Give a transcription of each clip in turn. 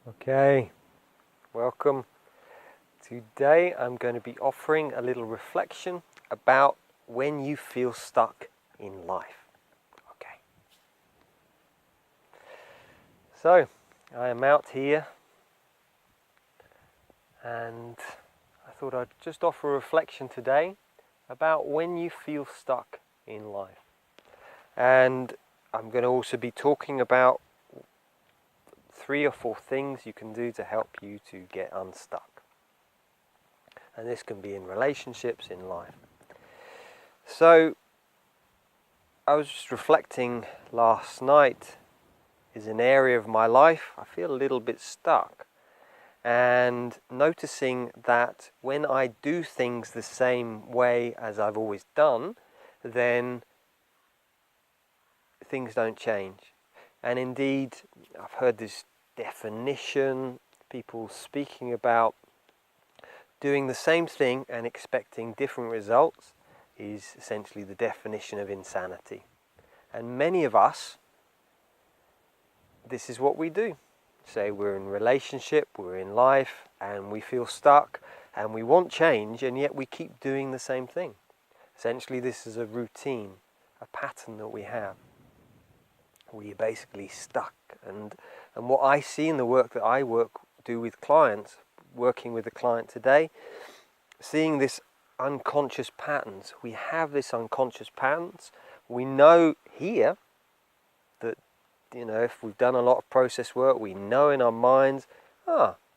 Okay, welcome. Today I'm going to be offering a little reflection about when you feel stuck in life. Okay. So, I am out here and I thought I'd just offer a reflection today about when you feel stuck in life. And I'm going to also be talking about 3 or 4 things you can do to help you to get unstuck. And this can be in relationships, in life. So, I was just reflecting last night is an area of my life I feel a little bit stuck. And noticing that when I do things the same way as I've always done, then things don't change. And indeed, I've heard this definition, people speaking about doing the same thing and expecting different results is essentially the definition of insanity. And many of us, this is what we do. Say we're in a relationship, we're in life, and we feel stuck, and we want change, and yet we keep doing the same thing. Essentially, this is a routine, a pattern that we have. We're basically stuck. And what I see in the work that I do with clients, working with a client today, seeing this unconscious patterns. We have this unconscious patterns. We know here that, if we've done a lot of process work, we know in our minds,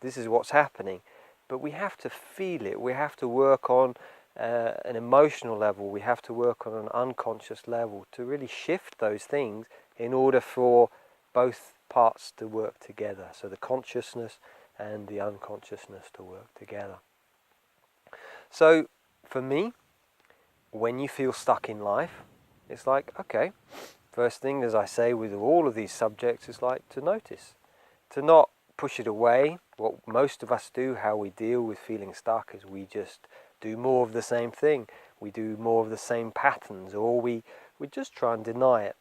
this is what's happening. But we have to feel it. We have to work on an emotional level. We have to work on an unconscious level to really shift those things in order for both parts to work together. So the consciousness and the unconsciousness to work together. So for me, when you feel stuck in life, it's like, okay, first thing, as I say with all of these subjects, is like to notice, to not push it away. What most of us do, how we deal with feeling stuck, is we just do more of the same thing. We do more of the same patterns, or we just try and deny it,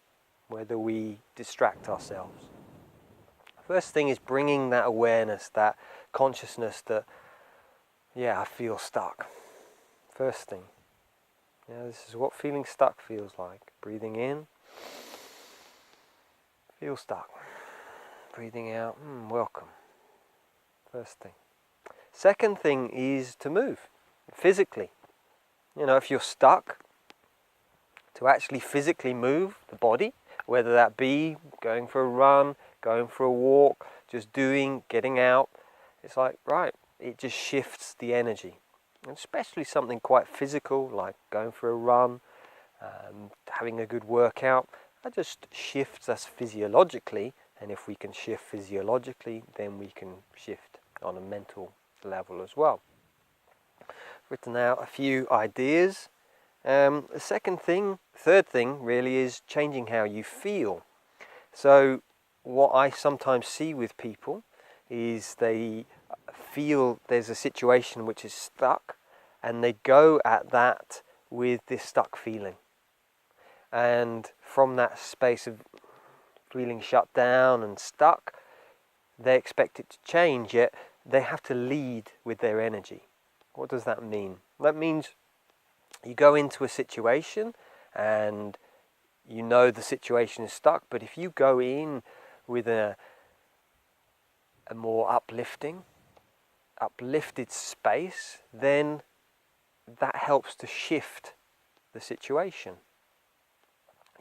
whether we distract ourselves. First thing is bringing that awareness, that consciousness that, I feel stuck. First thing. This is what feeling stuck feels like. Breathing in, feel stuck. Breathing out, welcome. First thing. Second thing is to move, physically. If you're stuck, to actually physically move the body, whether that be going for a run, going for a walk, just getting out, it's like, right, it just shifts the energy. And especially something quite physical, like going for a run, having a good workout, that just shifts us physiologically. And if we can shift physiologically, then we can shift on a mental level as well. Written out a few ideas. The third thing really is changing how you feel. So what I sometimes see with people is they feel there's a situation which is stuck and they go at that with this stuck feeling. And from that space of feeling shut down and stuck, they expect it to change, yet they have to lead with their energy. What does that mean? That means you go into a situation and the situation is stuck, but if you go in with a more uplifted space, then that helps to shift the situation.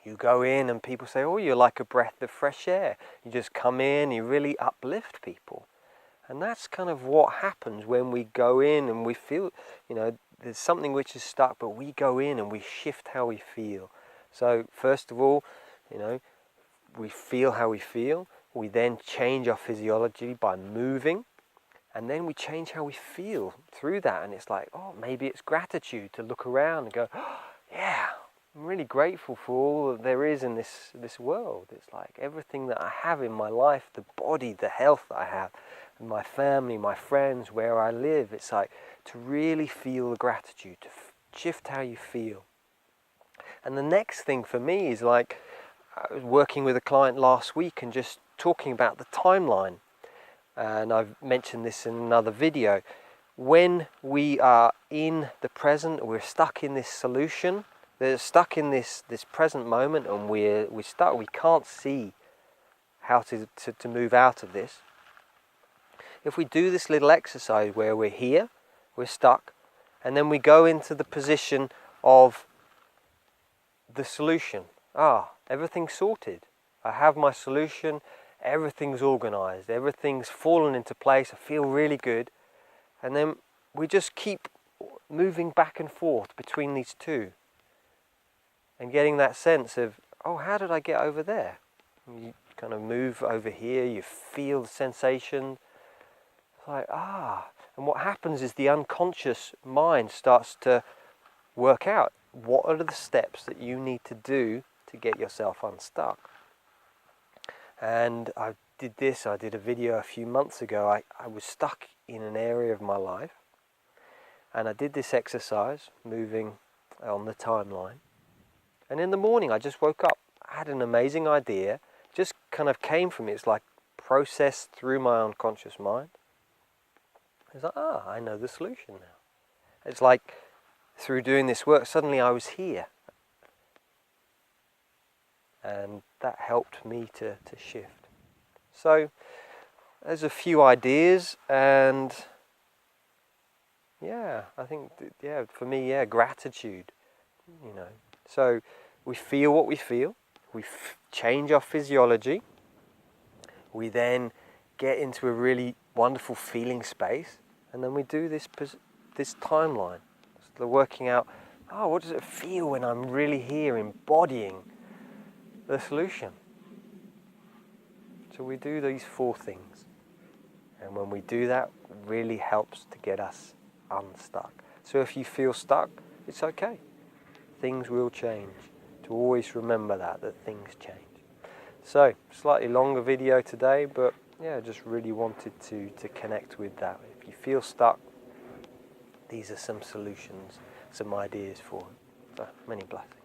You go in and people say, you're like a breath of fresh air. You just come in, you really uplift people. And that's kind of what happens when we go in and we feel, there's something which is stuck, but we go in and we shift how we feel. So first of all, we feel how we feel. We then change our physiology by moving. And then we change how we feel through that. And it's like, maybe it's gratitude to look around and go, I'm really grateful for all that there is in this world. It's like everything that I have in my life, the body, the health that I have, and my family, my friends, where I live. It's like to really feel the gratitude, to shift how you feel. And the next thing for me is like, I was working with a client last week and just talking about the timeline. and I've mentioned this in another video. When we are in the present, we're stuck in this solution, they're stuck in this present moment, and we're stuck, we can't see how to move out of this. If we do this little exercise where we're here, we're stuck, and then we go into the position of the solution. Everything's sorted. I have my solution, everything's organized, everything's fallen into place, I feel really good. And then we just keep moving back and forth between these two and getting that sense of, how did I get over there? You kind of move over here, you feel the sensation. It's like, and what happens is the unconscious mind starts to work out what are the steps that you need to do to get yourself unstuck. And I did a video a few months ago. I was stuck in an area of my life, and I did this exercise, moving on the timeline. And in the morning I just woke up, I had an amazing idea, just kind of came from me. It's like processed through my unconscious mind. It's like, I know the solution now. It's like through doing this work, suddenly I was here. And that helped me to shift. So there's a few ideas, and I think, for me, gratitude, So we feel what we feel, we change our physiology, we then get into a really wonderful feeling space, and then we do this timeline. So working out, what does it feel when I'm really here embodying the solution? So we do these 4 things, and when we do that, it really helps to get us unstuck. So if you feel stuck, it's okay. Things will change. To always remember that things change. So, slightly longer video today, but just really wanted to connect with that. If you feel stuck, these are some solutions, some ideas for it. So, many blessings.